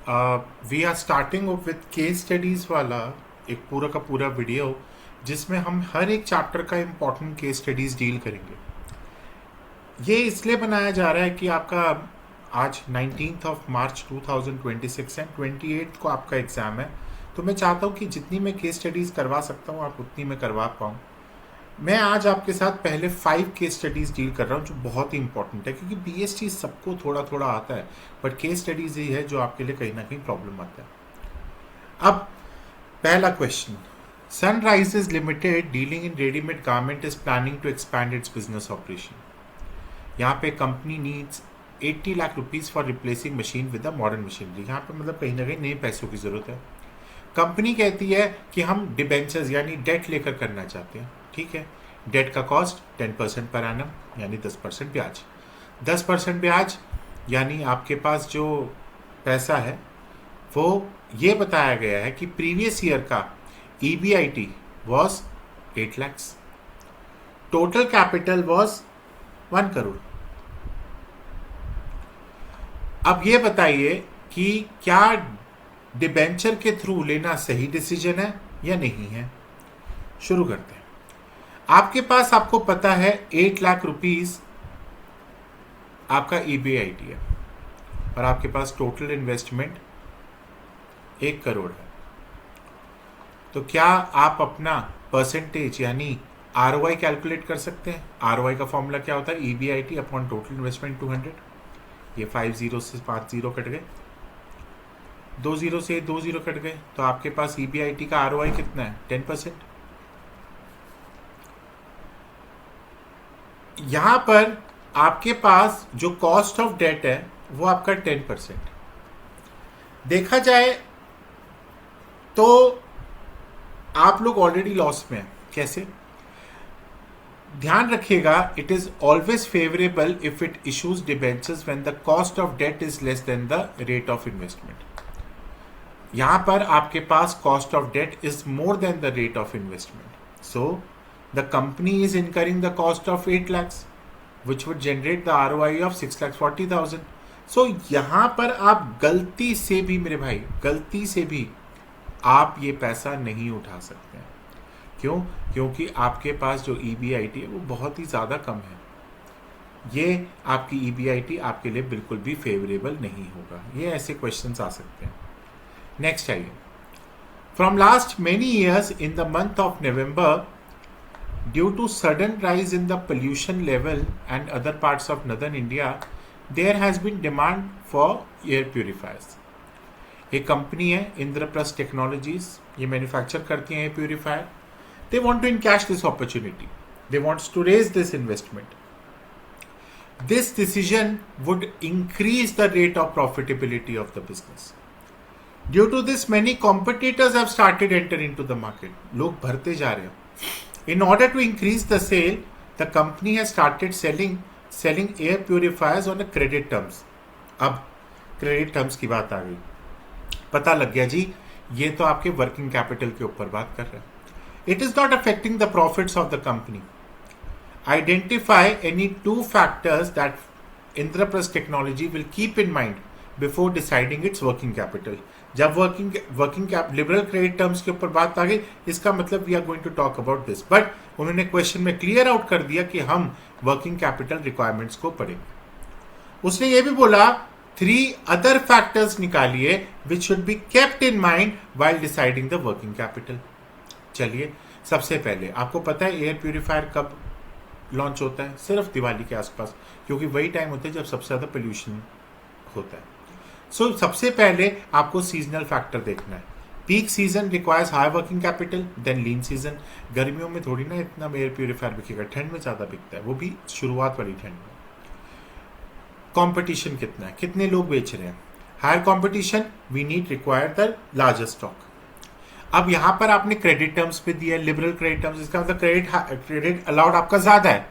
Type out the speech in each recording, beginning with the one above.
We are starting with case studies वाला एक पूरा का पूरा वीडियो जिसमें हम हर एक चैप्टर का इम्पोर्टेंट केस स्टडीज़ डील करेंगे। ये इसलिए बनाया जा रहा है कि आपका आज 19th of March 2026 and 28th को आपका एग्ज़ाम है, तो मैं चाहता हूँ कि जितनी मैं केस स्टडीज़ करवा सकता हूँ आप उतनी मैं करवा पाऊँ। मैं आज आपके साथ पहले 5 केस स्टडीज़ डील कर रहा हूँ जो बहुत ही इंपॉर्टेंट है, क्योंकि बीएसटी सबको थोड़ा थोड़ा आता है, बट केस स्टडीज़ ही है जो आपके लिए कहीं ना कहीं प्रॉब्लम आता है। अब पहला question, Sunrises limited dealing in readymade garment is planning to expand its business operation. यहाँ पे company needs 80 lakh rupees for replacing machine with a modern machinery. यहाँ पे मतलब कहीं ना कहीं नए पैसों की ज़रूरत है। कंपनी कहती है कि हम डिबेंचर्स यानी डेट लेकर करना चाहते हैं। ठीक है, डेट का कॉस्ट 10% पर एनम यानी 10% ब्याज। 10% ब्याज यानी आपके पास जो पैसा है वो ये बताया गया है कि प्रीवियस ईयर का EBIT was 8 lakhs, total capital was 1 crore. अब ये बताइए कि क्या डिबेंचर के थ्रू लेना सही डिसीजन है या नहीं है। शुरू करते हैं। आपके पास आपको पता है 8 लाख रुपीस आपका EBIT है और आपके पास टोटल इन्वेस्टमेंट 1 करोड़ है। तो क्या आप अपना परसेंटेज यानी ROI कैलकुलेट कर सकते हैं। ROI का फॉर्मूला क्या होता है, EBIT अपॉन टोटल इन्वेस्टमेंट 200। ये 5 जीरो से 5 जीरो कट गए, 2 जीरो से 2 जीरो कट गए, तो आपके पास EBIT का ROI कितना है, 10%। यहां पर आपके पास जो कॉस्ट ऑफ डेट है वो आपका 10%। देखा जाए तो आप लोग ऑलरेडी लॉस में हैं। कैसे, ध्यान रखिएगा, it is always favourable if it issues debentures when the cost of debt is less than the rate of investment. यहां पर आपके पास cost of debt is more than the rate of investment, so the company is incurring the cost of 8 lakhs which would generate the ROI of 6,40,000। so यहां पर आप गलती से भी मेरे भाई, गलती से भी आप ये पैसा नहीं उठा सकते हैं। क्यों, क्योंकि आपके पास जो EBIT है वो बहुत ही ज़्यादा कम है। ये आपकी EBIT आपके लिए बिल्कुल भी फेवरेबल नहीं होगा। ये ऐसे क्वेश्चंस आ सकते हैं। नेक्स्ट आइए, from last many years in the month of November, due to sudden rise in the pollution level and other parts of northern India, there has been demand for air purifiers। एक company है Indraprastha technologies, ये manufacture करती हैं air purifier. They want to encash this opportunity, they wants to raise this investment. This decision would increase the rate of profitability of the business. Due to this many competitors have started entering to the market. लोग भरते जा रहे हैं। In order to increase the sale, the company has started selling air purifiers on a credit terms। अब credit terms की बात आ गई, पता लग गया जी, ये तो आपके वर्किंग कैपिटल के ऊपर बात कर रहे हैं। It is not affecting the profits of the company। Identify any 2 factors that Indraprasth Technology will keep in mind before deciding its working capital। जब working cap liberal credit terms के ऊपर बात आ गई, इसका मतलब we are going to talk about this, but उन्होंने question में क्लियर आउट कर दिया कि हम वर्किंग कैपिटल रिक्वायरमेंट्स को पढ़ेंगे। उसने ये भी बोला 3 अदर फैक्टर्स निकालिए which should be kept in mind while deciding the working capital. चलिए, सबसे पहले आपको पता है एयर प्यूरिफायर कब लॉन्च होता है, सिर्फ दिवाली के आसपास, क्योंकि वही टाइम होता है जब सबसे ज्यादा पोल्यूशन होता है। सो सबसे पहले आपको सीजनल फैक्टर देखना है। Peak season requires high working capital than lean season. गर्मियों में थोड़ी ना इतना एयर प्यूरिफायर बिकेगा, ठंड में ज़्यादा बिकता है, वो भी शुरुआत वाली ठंड में। कंपटीशन कितना है, कितने लोग बेच रहे हैं, higher competition, we need require the larger stock. अब यहाँ पर आपने क्रेडिट टर्म्स पे दिया, लिबरल क्रेडिट टर्म्स, इसका मतलब क्रेडिट अलाउड आपका ज़्यादा है।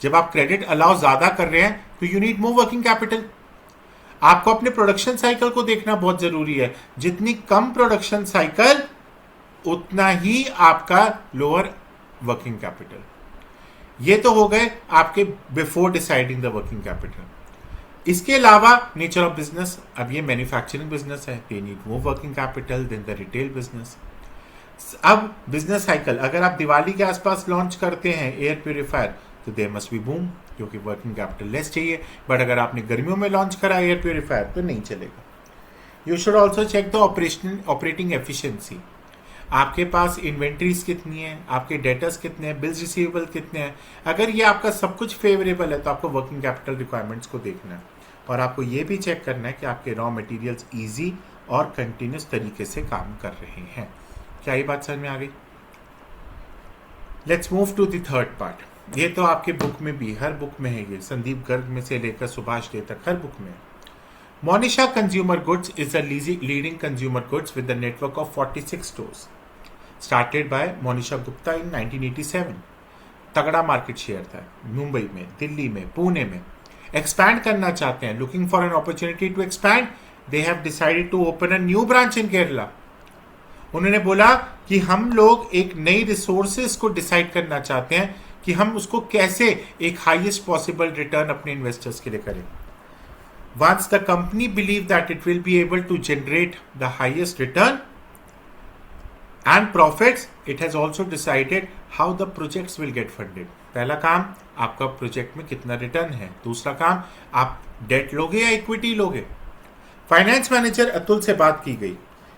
जब आप क्रेडिट अलाउ ज़्यादा कर रहे हैं तो you need more working capital. आपको अपने प्रोडक्शन साइकिल को देखना बहुत जरूरी है। जितनी कम प्रोडक्शन साइकिल उतना ही आपका लोअर वर्किंग कैपिटल। ये तो हो गए आपके before deciding the working capital. इसके अलावा नेचर ऑफ बिजनेस, अब ये मैन्युफैक्चरिंग बिजनेस है, they need more working capital than the retail business. अब बिजनेस साइकिल, अगर आप दिवाली के आसपास लॉन्च करते हैं एयर प्योरीफायर तो देयर मस्ट बी बूम, क्योंकि वर्किंग कैपिटल लेस चाहिए। बट अगर आपने गर्मियों में लॉन्च करा एयर प्योरीफायर तो नहीं चलेगा। You should also check the operating efficiency. आपके पास इन्वेंट्रीज कितनी है, आपके डेटर्स कितने हैं, बिल्स रिसीवेबल कितने हैं। अगर ये आपका सब कुछ फेवरेबल है तो आपको वर्किंग कैपिटल रिक्वायरमेंट्स को देखना है, और आपको ये भी चेक करना है कि आपके रॉ मटेरियल्स ईजी और कंटिन्यूस तरीके से काम कर रहे हैं। क्या ये बात समझ में आ गई? Let's move to the third part. ये तो आपके बुक में भी, हर बुक में है ये, संदीप गर्ग में से लेकर सुभाष डे तक हर बुक में है। Monisha Consumer Goods is a leading consumer goods with a network of 46 stores. Started by Monisha Gupta in 1987. तगड़ा मार्केट शेयर था मुंबई में, दिल्ली में, पुणे में। एक्सपैंड करना चाहते हैं, looking for an opportunity to expand, they have decided to open a new branch in Kerala. उन्होंने बोला कि हम लोग एक नई रिसोर्सेज को डिसाइड करना चाहते हैं कि हम उसको कैसे एक हाईएस्ट पॉसिबल रिटर्न अपने इन्वेस्टर्स के लिए करें। Once the company believe that it will be able to generate the highest return and profits, it has also decided how the projects will get funded. पहला काम, आपका प्रोजेक्ट में कितना return है। दूसरा काम, आप डेट लोगे या इक्विटी लोगे। फाइनेंस मैनेजर अतुल से बात की गई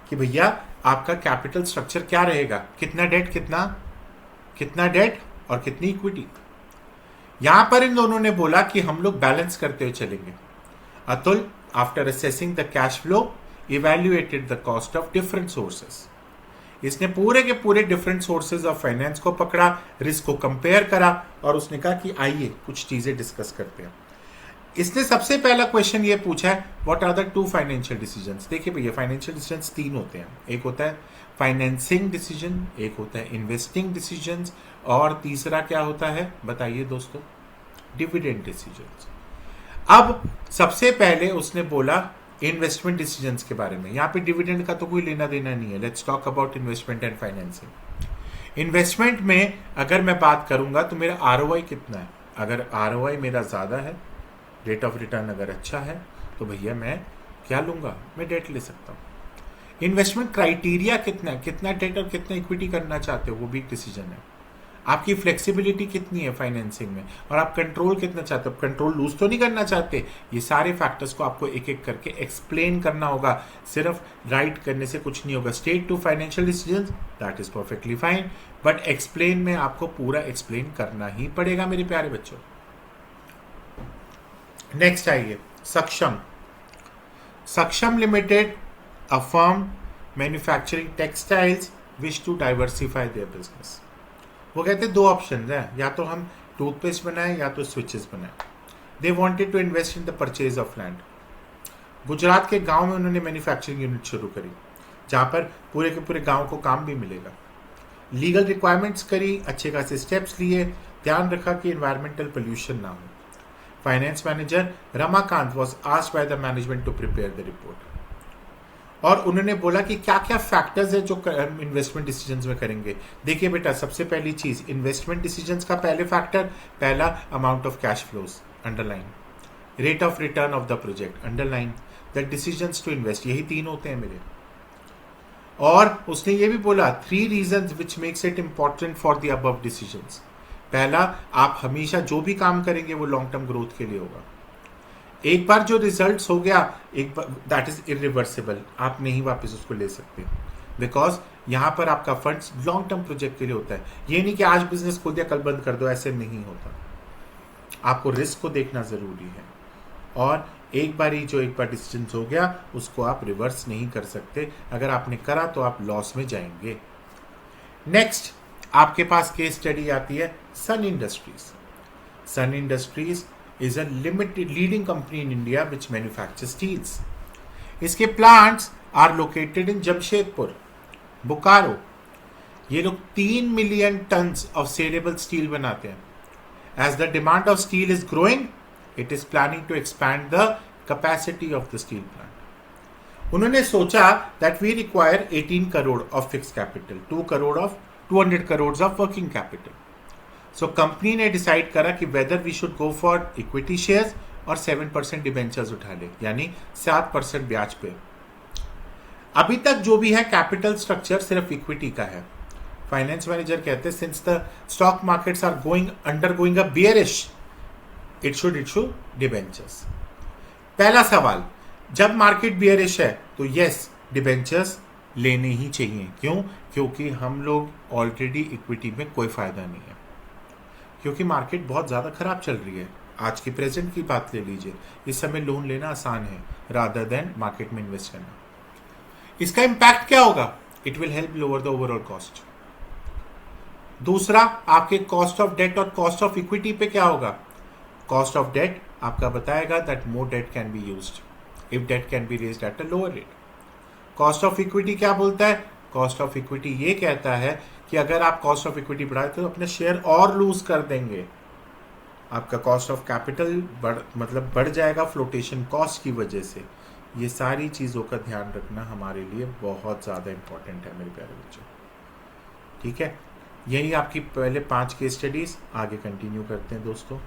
कि भैया आपका कैपिटल स्ट्रक्चर क्या रहेगा, कितना डेट और कितनी इक्विटी। यहां पर इन दोनों ने बोला कि हम लोग बैलेंस करते हुए चलेंगे। Atul, after assessing the cash flow, evaluated the cost of different sources. इसने पूरे के पूरे डिफरेंट सोर्सेज ऑफ फाइनेंस को पकड़ा, रिस्क को कंपेयर करा, और उसने कहा कि आइए कुछ चीजें डिस्कस करते हैं। इसने सबसे पहला क्वेश्चन ये पूछा है, what are the 2 financial decisions. देखिए भैया, फाइनेंशियल डिसीजंस 3 होते हैं। एक होता है फाइनेंसिंग डिसीजन, एक होता है इन्वेस्टिंग डिसीजंस, और तीसरा क्या होता है बताइए दोस्तों? Dividend decisions. अब सबसे पहले उसने बोला इन्वेस्टमेंट डिसीजंस के बारे में। यहां पे डिविडेंड का तो कोई लेना देना नहीं है। Let's talk about investment and financing. Investment में अगर मैं बात करूंगा तो मेरा आरओआई कितना है। अगर आरओआई मेरा ज्यादा है, रेट ऑफ रिटर्न अगर अच्छा है, तो भैया मैं क्या लूंगा, मैं डेट ले सकता हूं। इन्वेस्टमेंट क्राइटेरिया कितना है, कितना डेट और कितना इक्विटी करना चाहते हो, वो भी एक डिसीजन है। आपकी फ्लेक्सिबिलिटी कितनी है फाइनेंसिंग में, और आप कंट्रोल कितना चाहते हो, कंट्रोल लूज तो नहीं करना चाहते। ये सारे फैक्टर्स को आपको एक एक करके एक्सप्लेन करना होगा। सिर्फ राइट करने से कुछ नहीं होगा। State two financial decisions, that is perfectly fine, but explain में आपको पूरा एक्सप्लेन करना ही पड़ेगा मेरे प्यारे बच्चों। नेक्स्ट आइए, Saksham limited, a firm manufacturing textiles, wish to diversify their business. वो कहते 2 ऑप्शन हैं, या तो हम टूथपेस्ट बनाएं या तो स्विचेस बनाएं। They wanted to invest in the purchase of land. Gujarat के गांव में उन्होंने मैन्युफैक्चरिंग यूनिट शुरू करी, जहां पर पूरे के पूरे गांव को काम भी मिलेगा। लीगल रिक्वायरमेंट्स करी, अच्छे खासे स्टेप्स लिए, ध्यान रखा कि एनवायरमेंटल पोल्यूशन ना हो। Finance manager Ramakant was asked by the management to prepare the report, और उन्होंने बोला कि क्या क्या फैक्टर्स है जो इन्वेस्टमेंट डिसीजंस में करेंगे। देखिए बेटा, सबसे पहली चीज इन्वेस्टमेंट डिसीजंस का पहला amount of cash flows, underline, rate of return of the project, underline, the decisions to invest, यही 3 होते हैं मेरे। और उसने ये भी बोला 3 reasons which makes it important for the above decisions. पहला, आप हमेशा जो भी काम करेंगे वो लॉन्ग टर्म ग्रोथ के लिए होगा। एक बार जो रिजल्ट्स हो गया, एक बार दैट इज इरिवर्सिबल, आप नहीं वापस उसको ले सकते, बिकॉज यहां पर आपका फंड्स लॉन्ग टर्म प्रोजेक्ट के लिए होता है। ये नहीं कि आज बिजनेस खोल दिया कल बंद कर दो, ऐसे नहीं होता। आपको रिस्क को देखना जरूरी है, और एक बार डिसीजन हो गया उसको आप रिवर्स नहीं कर सकते। अगर आपने करा तो आप लॉस में जाएंगे। नेक्स्ट आपके पास केस स्टडी आती है Sun Industries. Sun Industries is a limited leading company in India which manufactures steels. इसके plants are located in Jamshedpur, Bokaro. ये लोग 3 million tons of saleable steel बनाते हैं। As the demand of steel is growing, it is planning to expand the capacity of the steel plant. उन्होंने सोचा that we require 18 crore of fixed capital, 200 crores of working capital. So company ने decide करा कि whether we should go for equity shares और 7% debentures उठा ले, यानी 7% ब्याज पे। अभी तक जो भी है कैपिटल स्ट्रक्चर सिर्फ इक्विटी का है। फाइनेंस मैनेजर कहते हैं since the stock markets are undergoing a bearish, it should issue debentures. पहला सवाल, जब मार्केट बियरिश है तो यस डिबेंचर्स लेने ही चाहिए। क्यों? क्योंकि हम लोग ऑलरेडी इक्विटी में कोई फायदा नहीं है, क्योंकि मार्केट बहुत ज़्यादा खराब चल रही है। आज की प्रेजेंट की बात ले लीजिए, इस समय लोन लेना आसान है रादर देन मार्केट में इन्वेस्ट करना। इसका इम्पैक्ट क्या होगा? It will help lower the overall cost. दूसरा, आपके कॉस्ट ऑफ डेट और कॉस्ट ऑफ इक्विटी पे क्या होगा? कॉस्ट ऑफ डेट आपका बताएगा that more date can be used if date can be raised at a lower rate. Cost of equity क्या बोलता है? कॉस्ट ऑफ इक्विटी ये कहता है कि अगर आप कॉस्ट ऑफ इक्विटी बढ़ाते तो अपने शेयर और लूज कर देंगे, आपका कॉस्ट ऑफ कैपिटल बढ़ जाएगा फ्लोटेशन कॉस्ट की वजह से। ये सारी चीज़ों का ध्यान रखना हमारे लिए बहुत ज़्यादा इंपॉर्टेंट है मेरे प्यारे बच्चों। ठीक है, यही आपकी पहले 5 केस स्टडीज, आगे कंटिन्यू करते हैं दोस्तों।